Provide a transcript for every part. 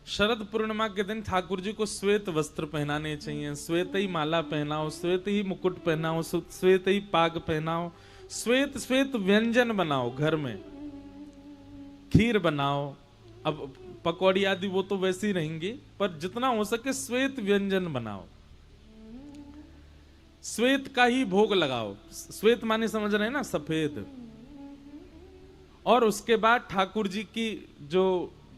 शरद पूर्णिमा के दिन ठाकुर जी को श्वेत वस्त्र पहनाने चाहिए। श्वेत ही माला पहनाओ, श्वेत ही मुकुट पहनाओ, श्वेत ही पाग पहनाओ, श्वेत श्वेत व्यंजन बनाओ, घर में खीर बनाओ। अब पकौड़ी आदि वो तो वैसी ही रहेंगी, पर जितना हो सके श्वेत व्यंजन बनाओ, श्वेत का ही भोग लगाओ। श्वेत माने समझ रहे हैं ना, सफेद। और उसके बाद ठाकुर जी की जो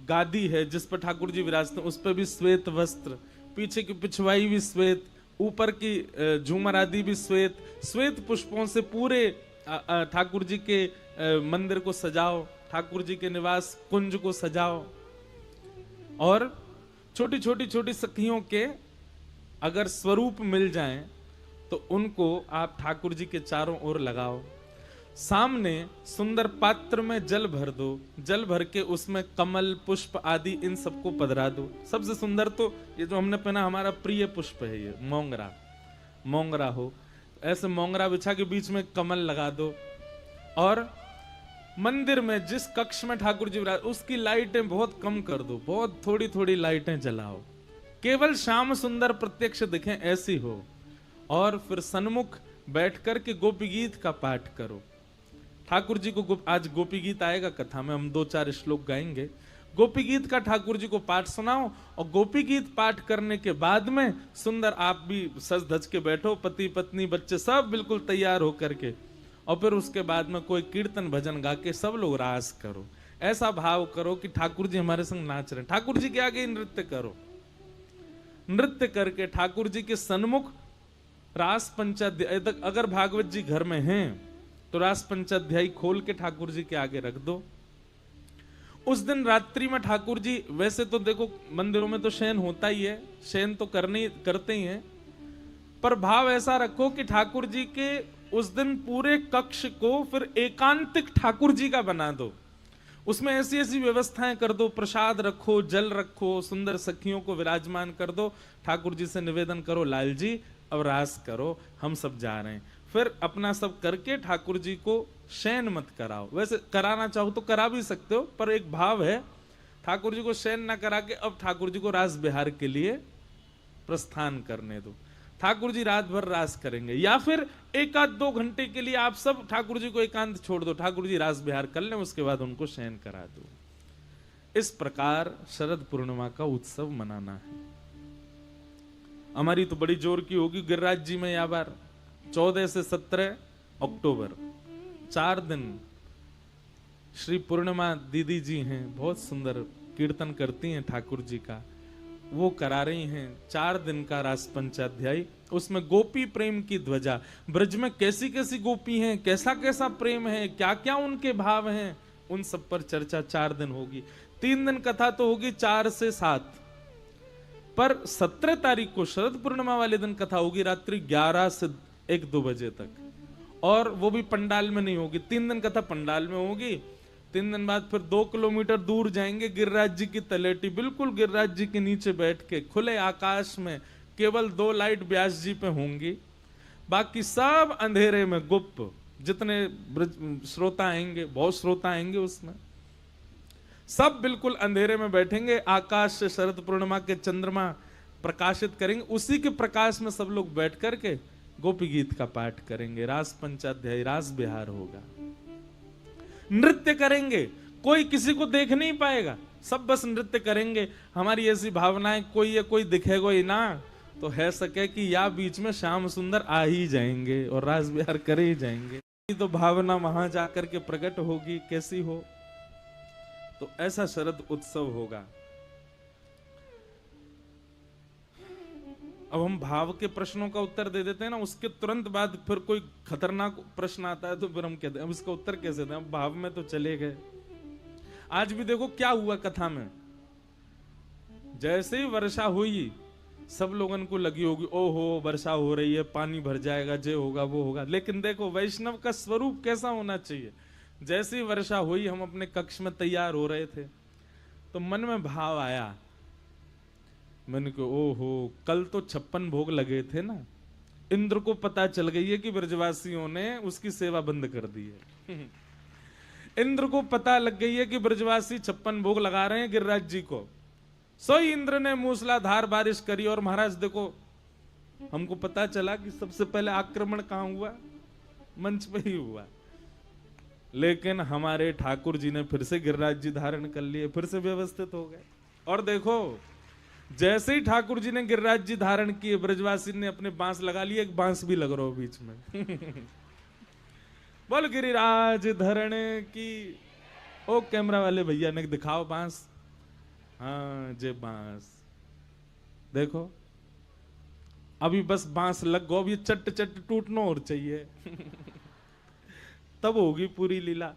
गादी है जिस पर ठाकुर जी विराजते हैं, उस पर भी श्वेत वस्त्र, पीछे की पिछवाई भी श्वेत, ऊपर की झूमर आदि भी श्वेत। श्वेत पुष्पों से पूरे ठाकुर जी के मंदिर को सजाओ, ठाकुर जी के निवास कुंज को सजाओ। और छोटी छोटी छोटी सखियों के अगर स्वरूप मिल जाएं तो उनको आप ठाकुर जी के चारों ओर लगाओ। सामने सुंदर पात्र में जल भर दो, जल भर के उसमें कमल पुष्प आदि इन सबको पधरा दो। सबसे सुंदर तो ये जो हमने पहना हमारा प्रिय पुष्प है, ये मोंगरा, मोंगरा हो, ऐसे मोंगरा बिछा के बीच में कमल लगा दो। और मंदिर में जिस कक्ष में ठाकुर जी विराज उसकी लाइटें बहुत कम कर दो, बहुत थोड़ी थोड़ी लाइटें जलाओ, केवल श्याम सुंदर प्रत्यक्ष दिखें ऐसी हो। और फिर सन्मुख बैठ कर के गोपी गीत का पाठ करो। ठाकुर जी को आज गोपी गीत आएगा कथा में, हम 2-4 श्लोक गाएंगे। गोपी गीत का ठाकुर जी को पाठ सुनाओ और गोपी गीत पाठ करने के बाद में सुंदर आप भी सज धज के बैठो, पति पत्नी बच्चे सब बिल्कुल तैयार होकर के, और फिर उसके बाद में कोई कीर्तन भजन गा के सब लोग रास करो। ऐसा भाव करो कि ठाकुर जी हमारे संग नाच रहे हैं। ठाकुर जी के आगे नृत्य करो, नृत्य करके ठाकुर जी के सन्मुख रास पंचाध्याय तक, अगर भागवत जी घर में हैं तो रास पंचाध्यायी खोल के ठाकुर जी के आगे रख दो। उस दिन रात्रि में ठाकुर जी, वैसे तो देखो मंदिरों में तो शयन होता ही है, शयन तो करते ही हैं, पर भाव ऐसा रखो कि ठाकुर जी के उस दिन पूरे कक्ष को फिर एकांतिक ठाकुर जी का बना दो। उसमें ऐसी ऐसी व्यवस्थाएं कर दो, प्रसाद रखो, जल रखो, सुंदर सखियों को विराजमान कर दो। ठाकुर जी से निवेदन करो, लाल जी अब रास करो, हम सब जा रहे हैं। फिर अपना सब करके ठाकुर जी को शयन मत कराओ। वैसे कराना चाहो तो करा भी सकते हो, पर एक भाव है ठाकुर जी को शयन ना करा के अब ठाकुर जी को रास बिहार के लिए प्रस्थान करने दो। ठाकुर जी रात भर रास करेंगे, या फिर 1-2 घंटे के लिए आप सब ठाकुर जी को एकांत छोड़ दो, ठाकुर जी रास बिहार कर लें, उसके बाद उनको शयन करा दो। इस प्रकार शरद पूर्णिमा का उत्सव मनाना है। हमारी तो बड़ी जोर की होगी गिरिराज जी में, या बार 14 से 17 अक्टूबर 4 दिन श्री पूर्णिमा दीदी जी हैं, बहुत सुंदर कीर्तन करती हैं ठाकुर जी का, वो करा रही हैं 4 दिन का रास पंचाध्यायी। उसमें गोपी प्रेम की ध्वजा, ब्रज में कैसी कैसी गोपी हैं, कैसा कैसा प्रेम है, क्या क्या उनके भाव हैं, उन सब पर चर्चा 4 दिन होगी। 3 दिन कथा तो होगी 4 से 7, पर 17 तारीख को शरद पूर्णिमा वाले दिन कथा होगी रात्रि 11 से 1-2 बजे तक, और वो भी पंडाल में नहीं होगी। 3 दिन कथा पंडाल में होगी, 3 दिन बाद फिर 2 किलोमीटर दूर जाएंगे गिरिराज जी की तलेटी, बिल्कुल गिरिराज जी के नीचे बैठ के खुले आकाश में केवल 2 लाइट व्यास जी पे होंगी, बाकी सब अंधेरे में गुप्त। जितने श्रोता आएंगे, बहुत श्रोता आएंगे, उसमें सब बिल्कुल अंधेरे में बैठेंगे, आकाश से शरद पूर्णिमा के चंद्रमा प्रकाशित करेंगे, उसी के प्रकाश में सब लोग बैठ करके गोपी गीत का पाठ करेंगे, रास पंचाध्यायी, रास बिहार होगा, नृत्य करेंगे, कोई किसी को देख नहीं पाएगा, सब बस नृत्य करेंगे। हमारी ऐसी भावनाएं, कोई या कोई दिखेगा ही ना तो है सके कि या बीच में श्याम सुंदर आ ही जाएंगे और रास बिहार करे ही जाएंगे, तो भावना वहां जाकर के प्रकट होगी कैसी हो। तो ऐसा शरद उत्सव होगा। अब हम भाव के प्रश्नों का उत्तर दे देते हैं ना, उसके तुरंत बाद फिर कोई खतरनाक प्रश्न आता है तो फिर हम कहते हैं अब इसका उत्तर कैसे दें, अब भाव में तो चले गए। आज भी देखो क्या हुआ कथा में, जैसे ही वर्षा हुई सब लोगों को लगी होगी ओहो वर्षा हो रही है, पानी भर जाएगा, जे होगा वो होगा। लेकिन देखो वैष्णव का स्वरूप कैसा होना चाहिए। जैसे ही वर्षा हुई, हम अपने कक्ष में तैयार हो रहे थे तो मन में भाव आया, मैंने कहा ओहो कल तो 56 भोग लगे थे ना, इंद्र को पता चल गई है कि ब्रजवासियों ने उसकी सेवा बंद कर दी है। इंद्र को पता लग गई है कि ब्रजवासी 56 भोग लगा रहे हैं गिरिराज जी को। सो इंद्र ने मूसलाधार बारिश करी। और महाराज देखो, हमको पता चला कि सबसे पहले आक्रमण कहां हुआ? मंच पे ही हुआ। लेकिन हमारे ठाकुर जी ने फिर से गिरिराज जी धारण कर लिए, फिर से व्यवस्थित हो गए। और देखो, जैसे ही ठाकुर जी ने गिरिराज जी धारण किए, ब्रजवासी ने अपने बांस लगा लिए। एक बांस भी लग रहा हो बीच में। बोल गिरिराज धरण की। ओ कैमरा वाले भैया ने दिखाओ बांस। हाँ जे बांस देखो, अभी बस बांस लग गो, अभी चट चट टूटना और चाहिए। तब होगी पूरी लीला।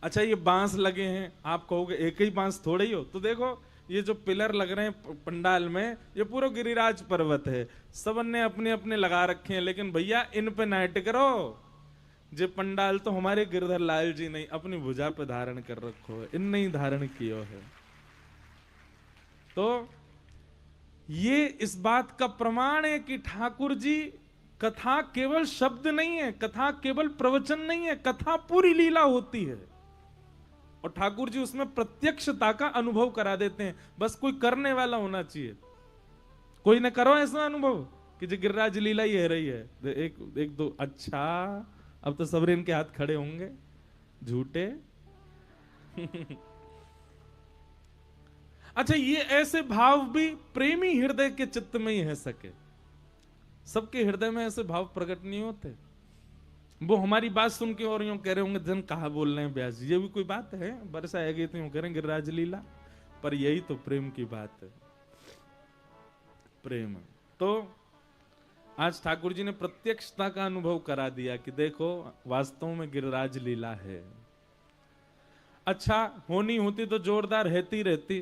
अच्छा, ये बांस लगे हैं, आप कहोगे एक ही बांस थोड़े ही हो, तो देखो ये जो पिलर लग रहे हैं पंडाल में, ये पूरा गिरिराज पर्वत है। सबन ने अपने अपने लगा रखे हैं, लेकिन भैया इन पे नाइट करो। जे पंडाल तो हमारे गिरधर लाल जी ने अपनी भुजा पे धारण कर रखो है, इन नहीं धारण कियो है। तो ये इस बात का प्रमाण है कि ठाकुर जी, कथा केवल शब्द नहीं है, कथा केवल प्रवचन नहीं है, कथा पूरी लीला होती है। और ठाकुर जी उसमें प्रत्यक्षता का अनुभव करा देते हैं। बस कोई करने वाला होना चाहिए। कोई ने करो ऐसा अनुभव कि जो गिरिराज लीला ही है रही है, एक दो, अच्छा अब तो सबरे इनके हाथ खड़े होंगे झूठे। अच्छा, ये ऐसे भाव भी प्रेमी हृदय के चित्त में ही है सके। सबके हृदय में ऐसे भाव प्रकट नहीं होते। वो हमारी बात सुन के और यूं कह रहे होंगे, जन कहा बोल रहे हैं ब्यास जी, ये भी कोई बात है? बरसा आएगी तो यूं कह रहे हैं गिरिराज लीला। पर यही तो प्रेम की बात है, प्रेम। तो आज ठाकुर जी ने प्रत्यक्षता का अनुभव करा दिया कि देखो वास्तव में गिरिराज लीला है। अच्छा, होनी होती तो जोरदार रहती रहती,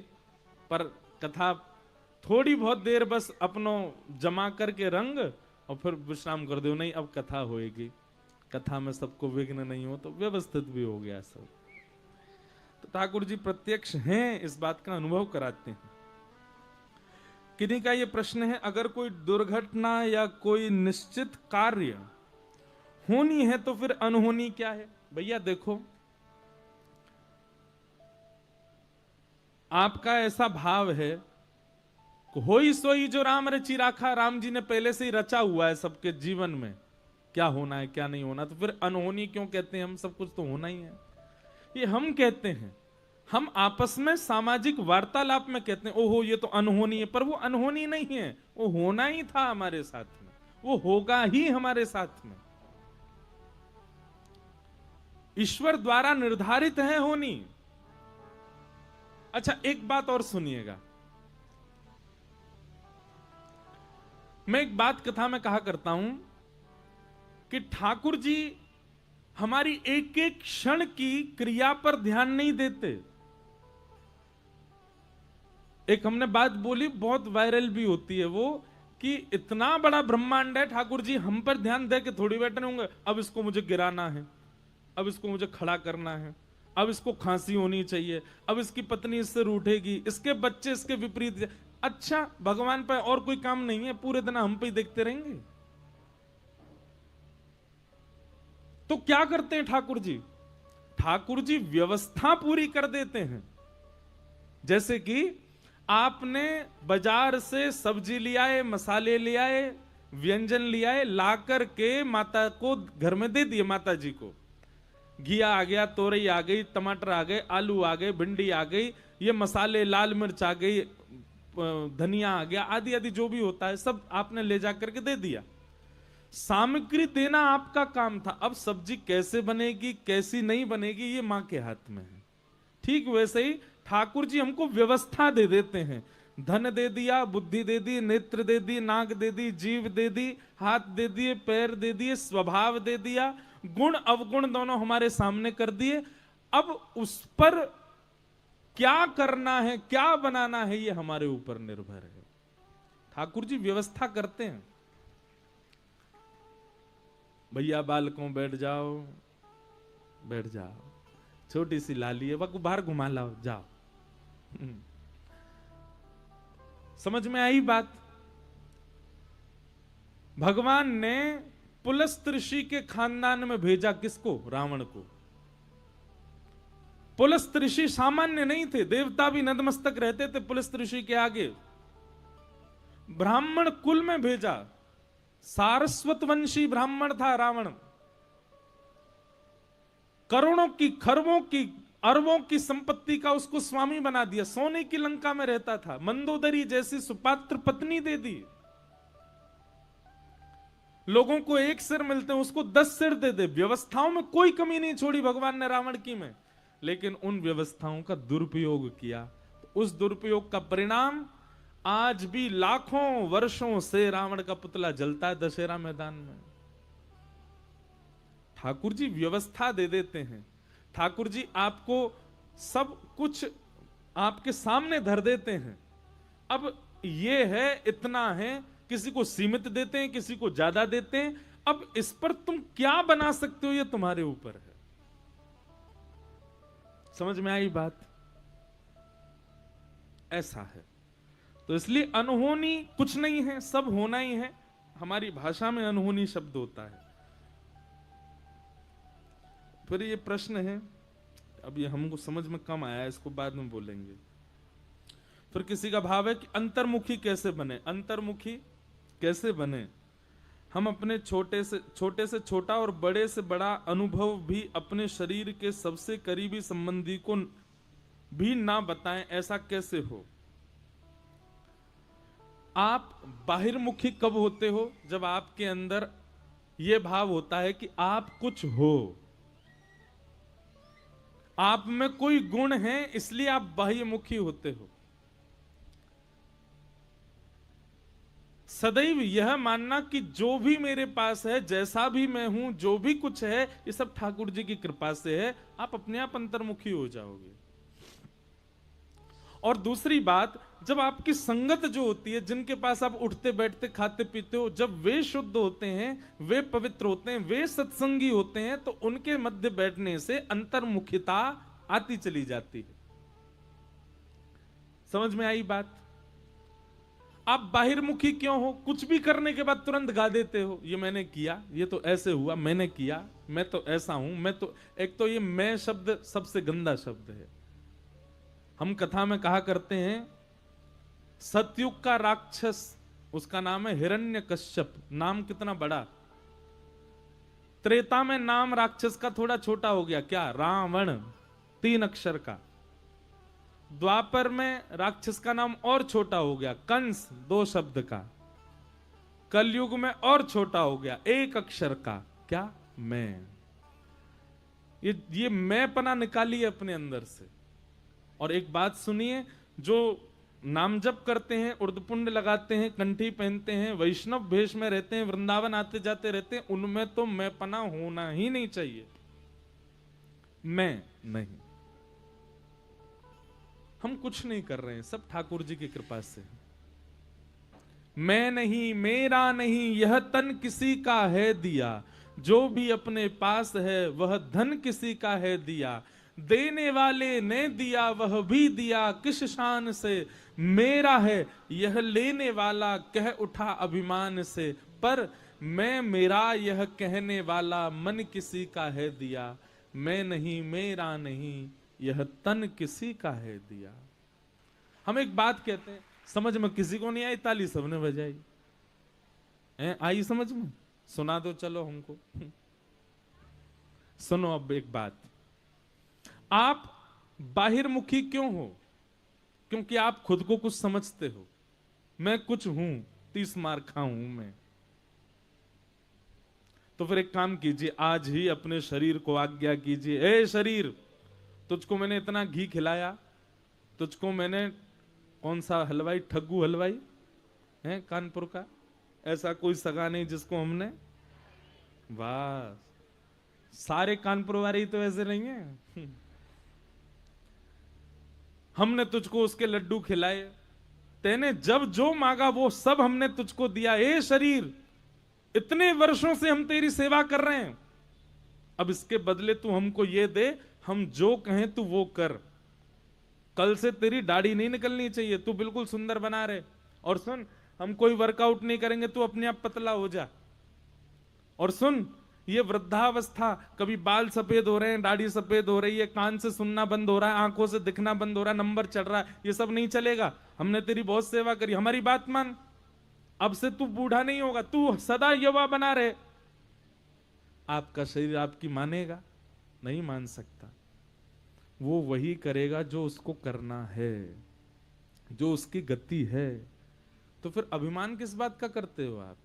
पर कथा थोड़ी बहुत देर बस अपनो जमा करके रंग और फिर विश्राम कर दो। नहीं, अब कथा होएगी, कथा में सबको विघ्न नहीं हो, तो व्यवस्थित भी हो गया सब। तो ठाकुर जी प्रत्यक्ष हैं, इस बात का अनुभव कराते हैं। किन्हीं का ये प्रश्न है, अगर कोई दुर्घटना या कोई निश्चित कार्य होनी है तो फिर अनहोनी क्या है? भैया देखो, आपका ऐसा भाव है, होई सोई जो राम रची राखा। राम जी ने पहले से ही रचा हुआ है सबके जीवन में, क्या होना है क्या नहीं होना। तो फिर अनहोनी क्यों कहते हैं? हम सब कुछ तो होना ही है। ये हम कहते हैं, हम आपस में सामाजिक वार्तालाप में कहते हैं ओहो ये तो अनहोनी है, पर वो अनहोनी नहीं है, वो होना ही था हमारे साथ में, वो होगा ही हमारे साथ में। ईश्वर द्वारा निर्धारित है होनी। अच्छा, एक बात और सुनिएगा। मैं एक बात कथा में कहा करता हूं कि ठाकुर जी हमारी एक एक क्षण की क्रिया पर ध्यान नहीं देते। एक हमने बात बोली, बहुत वायरल भी होती है वो, कि इतना बड़ा ब्रह्मांड है, ठाकुर जी हम पर ध्यान दे के थोड़ी बैठे होंगे। अब इसको मुझे गिराना है, अब इसको मुझे खड़ा करना है, अब इसको खांसी होनी चाहिए, अब इसकी पत्नी इससे रूठेगी, इसके बच्चे इसके विपरीत। अच्छा, भगवान पर और कोई काम नहीं है, पूरे दिन हम पे ही देखते रहेंगे? तो क्या करते हैं ठाकुर जी? ठाकुर जी व्यवस्था पूरी कर देते हैं। जैसे कि आपने बाजार से सब्जी ले आए, मसाले ले आए, व्यंजन ले आए, ला करके माता को घर में दे दिए। माता जी को घिया आ गया, तोरई आ गई, टमाटर आ गए, आलू आ गए, भिंडी आ गई, ये मसाले, लाल मिर्च आ गई, धनिया आ गया, आदि आदि जो भी होता है सब आपने ले जा करके दे दिया। सामग्री देना आपका काम था। अब सब्जी कैसे बनेगी कैसी नहीं बनेगी ये मां के हाथ में है। ठीक वैसे ही ठाकुर जी हमको व्यवस्था दे देते हैं। धन दे दिया, बुद्धि दे दी, नेत्र दे दी, नाक दे दी, जीव दे दी, हाथ दे दिए, पैर दे दिए, स्वभाव दे दिया, गुण अवगुण दोनों हमारे सामने कर दिए। अब उस पर क्या करना है, क्या बनाना है, ये हमारे ऊपर निर्भर है। ठाकुर जी व्यवस्था करते हैं। भैया बालकों बैठ जाओ, बैठ जाओ, छोटी सी लाली है, वह बाहर घुमा लाओ, जाओ। समझ में आई बात? भगवान ने पुलस्त ऋषि के खानदान में भेजा किसको? रावण को। पुलस्त ऋषि सामान्य नहीं थे, देवता भी नतमस्तक रहते थे पुलस्त ऋषि के आगे। ब्राह्मण कुल में भेजा, सारस्वत वंशी ब्राह्मण था रावण। करोड़ों की, खरबों की, अरबों की संपत्ति का उसको स्वामी बना दिया। सोने की लंका में रहता था, मंदोदरी जैसी सुपात्र पत्नी दे दी। लोगों को एक सिर मिलते हैं, उसको 10 सिर दे दे। व्यवस्थाओं में कोई कमी नहीं छोड़ी भगवान ने रावण की में, लेकिन उन व्यवस्थाओं का दुरुपयोग किया। उस दुरुपयोग का परिणाम आज भी लाखों वर्षों से रावण का पुतला जलता है दशहरा मैदान में। ठाकुर जी व्यवस्था दे देते हैं, ठाकुर जी आपको सब कुछ आपके सामने धर देते हैं। अब ये है, इतना है, किसी को सीमित देते हैं, किसी को ज्यादा देते हैं। अब इस पर तुम क्या बना सकते हो, ये तुम्हारे ऊपर है। समझ में आई बात? ऐसा है। तो इसलिए अनहोनी कुछ नहीं है, सब होना ही है। हमारी भाषा में अनहोनी शब्द होता है। फिर ये प्रश्न है, अब ये हमको समझ में कम आया, इसको बाद में बोलेंगे। फिर किसी का भाव है कि अंतर्मुखी कैसे बने? अंतर्मुखी कैसे बने? हम अपने छोटे से छोटा और बड़े से बड़ा अनुभव भी अपने शरीर के सबसे करीबी संबंधी को भी ना बताएं, ऐसा कैसे हो? आप बाहिर्मुखी कब होते हो? जब आपके अंदर यह भाव होता है कि आप कुछ हो, आप में कोई गुण है, इसलिए आप बाह्यमुखी होते हो। सदैव यह मानना कि जो भी मेरे पास है, जैसा भी मैं हूं, जो भी कुछ है, ये सब ठाकुर जी की कृपा से है, आप अपने आप अंतर्मुखी हो जाओगे। और दूसरी बात, जब आपकी संगत जो होती है, जिनके पास आप उठते बैठते खाते पीते हो, जब वे शुद्ध होते हैं, वे पवित्र होते हैं, वे सत्संगी होते हैं, तो उनके मध्य बैठने से अंतर्मुखिता आती चली जाती है। समझ में आई बात? आप बाहिर्मुखी क्यों हो? कुछ भी करने के बाद तुरंत गा देते हो, ये मैंने किया, ये तो ऐसे हुआ, मैंने किया, मैं तो ऐसा हूं, मैं तो। एक तो ये मैं शब्द सबसे गंदा शब्द है। हम कथा में कहा करते हैं, सतयुग का राक्षस, उसका नाम है हिरण्यकश्यप। नाम कितना बड़ा। त्रेता में नाम राक्षस का थोड़ा छोटा हो गया, क्या? रावण, 3 अक्षर का। द्वापर में राक्षस का नाम और छोटा हो गया, कंस, 2 शब्द का। कलयुग में और छोटा हो गया, 1 अक्षर का, क्या? मैं। ये मैं पना निकालिए अपने अंदर से। और एक बात सुनिए, जो नाम जप करते हैं, उर्दपुंड लगाते हैं, कंठी पहनते हैं, वैष्णव भेष में रहते हैं, वृंदावन आते जाते रहते हैं, उनमें तो मैं पना होना ही नहीं चाहिए। मैं नहीं, हम कुछ नहीं कर रहे हैं, सब ठाकुर जी की कृपा से। मैं नहीं, मेरा नहीं, यह तन किसी का है दिया, जो भी अपने पास है वह धन किसी का है दिया। देने वाले ने दिया वह भी दिया, किस शान से मेरा है यह लेने वाला कह उठा अभिमान से। पर मैं मेरा यह कहने वाला मन किसी का है दिया। मैं नहीं, मेरा नहीं, यह तन किसी का है दिया। हम एक बात कहते हैं, समझ में किसी को नहीं आई, ताली सबने बजाई। आई समझ में? सुना दो चलो हमको। सुनो अब एक बात, आप बाहिर्मुखी क्यों हो? क्योंकि आप खुद को कुछ समझते हो। मैं कुछ हूं, 30 मार खाऊं मैं। तो फिर एक काम कीजिए, आज ही अपने शरीर को आज्ञा कीजिए, ए शरीर, तुझको मैंने इतना घी खिलाया, तुझको मैंने, कौन सा हलवाई, ठग्गू हलवाई है कानपुर का, ऐसा कोई सगा नहीं जिसको हमने, वाह, सारे कानपुर वाले तो ऐसे नहीं है। हमने तुझको उसके लड्डू खिलाए, तेने जब जो मांगा वो सब हमने तुझको दिया। ए शरीर, इतने वर्षों से हम तेरी सेवा कर रहे हैं, अब इसके बदले तू हमको ये दे, हम जो कहें तू वो कर। कल से तेरी दाढ़ी नहीं निकलनी चाहिए, तू बिल्कुल सुंदर बना रहे। और सुन, हम कोई वर्कआउट नहीं करेंगे, तू अपने आप पतला हो जा। और सुन, ये वृद्धावस्था, कभी बाल सफेद हो रहे हैं, दाढ़ी सफेद हो रही है, कान से सुनना बंद हो रहा है, आंखों से दिखना बंद हो रहा है, नंबर चढ़ रहा है, ये सब नहीं चलेगा। हमने तेरी बहुत सेवा करी, हमारी बात मान, अब से तू बूढ़ा नहीं होगा, तू सदा युवा बना रहे। आपका शरीर आपकी मानेगा? नहीं मान सकता। वो वही करेगा जो उसको करना है, जो उसकी गति है। तो फिर अभिमान किस बात का करते हो आप?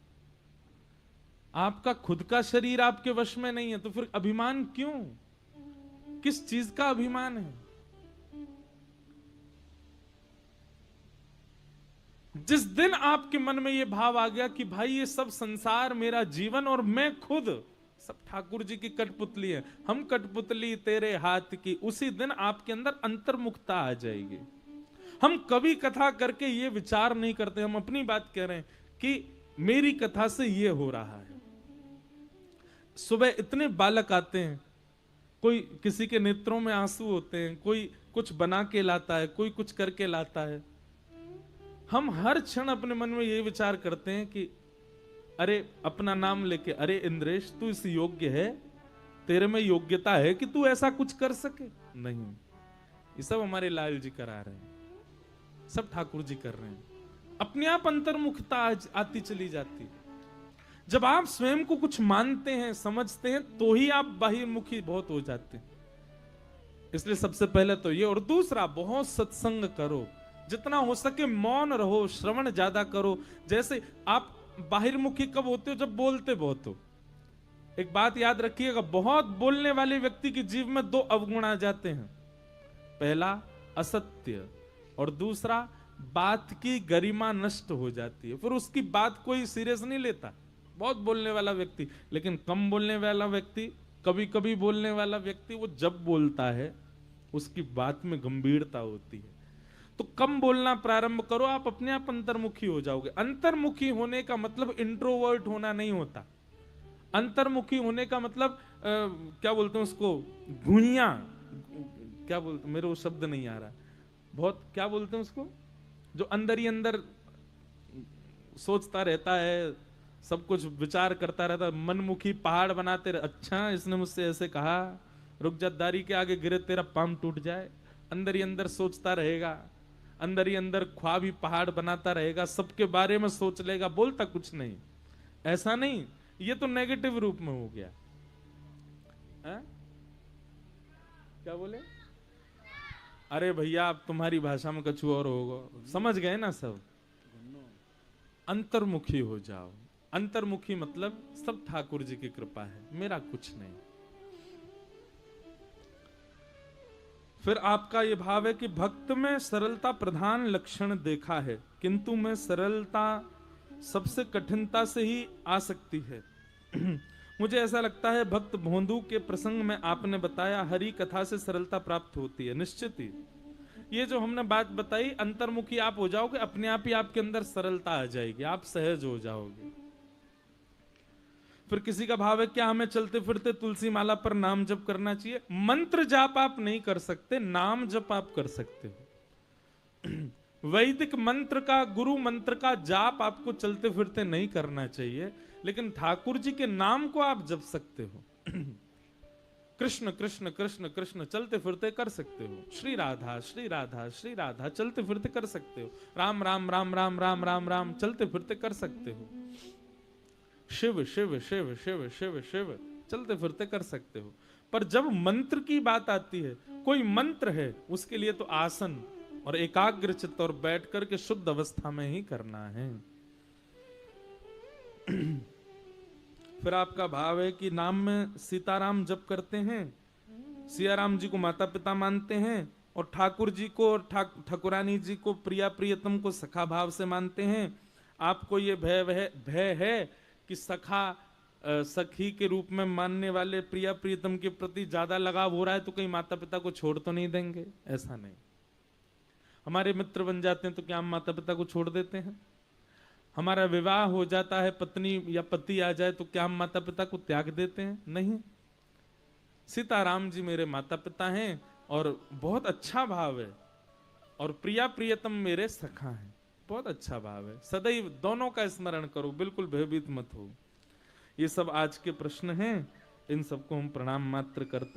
आपका खुद का शरीर आपके वश में नहीं है, तो फिर अभिमान क्यों? किस चीज का अभिमान है? जिस दिन आपके मन में यह भाव आ गया कि भाई ये सब संसार मेरा जीवन और मैं खुद सब ठाकुर जी की कठपुतली है, हम कठपुतली तेरे हाथ की, उसी दिन आपके अंदर अंतर्मुखता आ जाएगी। हम कभी कथा करके ये विचार नहीं करते, हम अपनी बात कह रहे हैं कि मेरी कथा से ये हो रहा है। सुबह इतने बालक आते हैं, कोई किसी के नेत्रों में आंसू होते हैं, कोई कुछ बना के लाता है, कोई कुछ करके लाता है। हम हर क्षण अपने मन में ये विचार करते हैं कि अरे अपना नाम लेके, अरे इंद्रेश तू इस योग्य है, तेरे में योग्यता है कि तू ऐसा कुछ कर सके? नहीं, ये सब हमारे लाल जी करा रहे हैं, सब ठाकुर जी कर रहे हैं। अपने आप अंतर्मुखता आती चली जाती है। जब आप स्वयं को कुछ मानते हैं, समझते हैं, तो ही आप बाहिर्मुखी बहुत हो जाते हैं। इसलिए सबसे पहले तो ये, और दूसरा बहुत सत्संग करो, जितना हो सके मौन रहो, श्रवण ज्यादा करो। जैसे आप बाहिर्मुखी कब होते हो? जब बोलते बहुत हो। एक बात याद रखिएगा, बहुत बोलने वाले व्यक्ति की जीव में दो अवगुण आ जाते हैं। पहला असत्य, और दूसरा बात की गरिमा नष्ट हो जाती है, फिर उसकी बात कोई सीरियस नहीं लेता। बहुत बोलने वाला व्यक्ति, लेकिन कम बोलने वाला व्यक्ति, कभी कभी बोलने वाला व्यक्ति, वो जब बोलता है उसकी बात में गंभीरता होती है। तो कम बोलना प्रारंभ करो, आप अपने आप अंतर्मुखी हो जाओगे। अंतर्मुखी होने का मतलब इंट्रोवर्ट होना नहीं होता। अंतर्मुखी होने का मतलब क्या बोलते हैं उसको, घुइयां, क्या बोलते, मेरे वो शब्द नहीं आ रहा, बहुत क्या बोलते हैं उसको, जो अंदर ही अंदर सोचता रहता है, सब कुछ विचार करता रहता है, मनमुखी पहाड़ बनाते रहे। अच्छा इसने मुझसे ऐसे कहा, रुक जा, दारी के आगे गिरे तेरा पांव टूट जाए। अंदर ही अंदर सोचता रहेगा, अंदर ही अंदर ख्वाब ही पहाड़ बनाता रहेगा, सबके बारे में सोच लेगा, बोलता कुछ नहीं। ऐसा नहीं, ये तो नेगेटिव रूप में हो गया है? क्या बोले? अरे भैया आप तुम्हारी भाषा में कछु और होगा, समझ गए ना सब। अंतर्मुखी हो जाओ। अंतर्मुखी मतलब सब ठाकुर जी की कृपा है, मेरा कुछ नहीं। फिर आपका यह भाव है कि भक्त में सरलता प्रधान लक्षण देखा है, किंतु में सरलता सबसे कठिनता से ही आ सकती है। मुझे ऐसा लगता है भक्त भोंदू के प्रसंग में आपने बताया हरि कथा से सरलता प्राप्त होती है। निश्चित ही ये जो हमने बात बताई, अंतर्मुखी आप हो जाओगे, अपने आप ही आपके अंदर सरलता आ जाएगी, आप सहज हो जाओगे। फिर किसी का भाव है क्या हमें चलते फिरते तुलसी माला पर नाम जप करना चाहिए? मंत्र जाप आप नहीं कर सकते, नाम जप आप कर सकते हो। वैदिक मंत्र का, गुरु मंत्र का जाप आपको चलते फिरते नहीं करना चाहिए, लेकिन ठाकुर जी के नाम को आप जप सकते हो। कृष्ण कृष्ण कृष्ण कृष्ण चलते फिरते कर सकते हो, श्री राधा श्री राधा श्री राधा चलते फिरते कर सकते हो, राम राम राम राम राम राम राम चलते फिरते कर सकते हो, शिव शिव शिव शिव शिव शिव चलते फिरते कर सकते हो। पर जब मंत्र की बात आती है, कोई मंत्र है, उसके लिए तो आसन और एकाग्र चित्त और बैठ करके शुद्ध अवस्था में ही करना है। फिर आपका भाव है कि नाम में सीताराम जप करते हैं, सियाराम जी को माता पिता मानते हैं, और ठाकुर जी को और ठाकुरानी जी को प्रिया प्रियतम को सखा भाव से मानते हैं। आपको ये भय है कि सखा सखी के रूप में मानने वाले प्रिया प्रियतम के प्रति ज्यादा लगाव हो रहा है तो कहीं माता पिता को छोड़ तो नहीं देंगे? ऐसा नहीं। हमारे मित्र बन जाते हैं तो क्या हम माता पिता को छोड़ देते हैं? हमारा विवाह हो जाता है, पत्नी या पति आ जाए तो क्या हम माता पिता को त्याग देते हैं? नहीं। सीताराम जी मेरे माता पिता हैं और बहुत अच्छा भाव है, और प्रिया प्रियतम मेरे सखा हैं, बहुत अच्छा भाव है। सदैव दोनों का स्मरण करो, बिल्कुल भयभीत मत हो। ये सब आज के प्रश्न हैं, इन सबको हम प्रणाम मात्र करते हैं।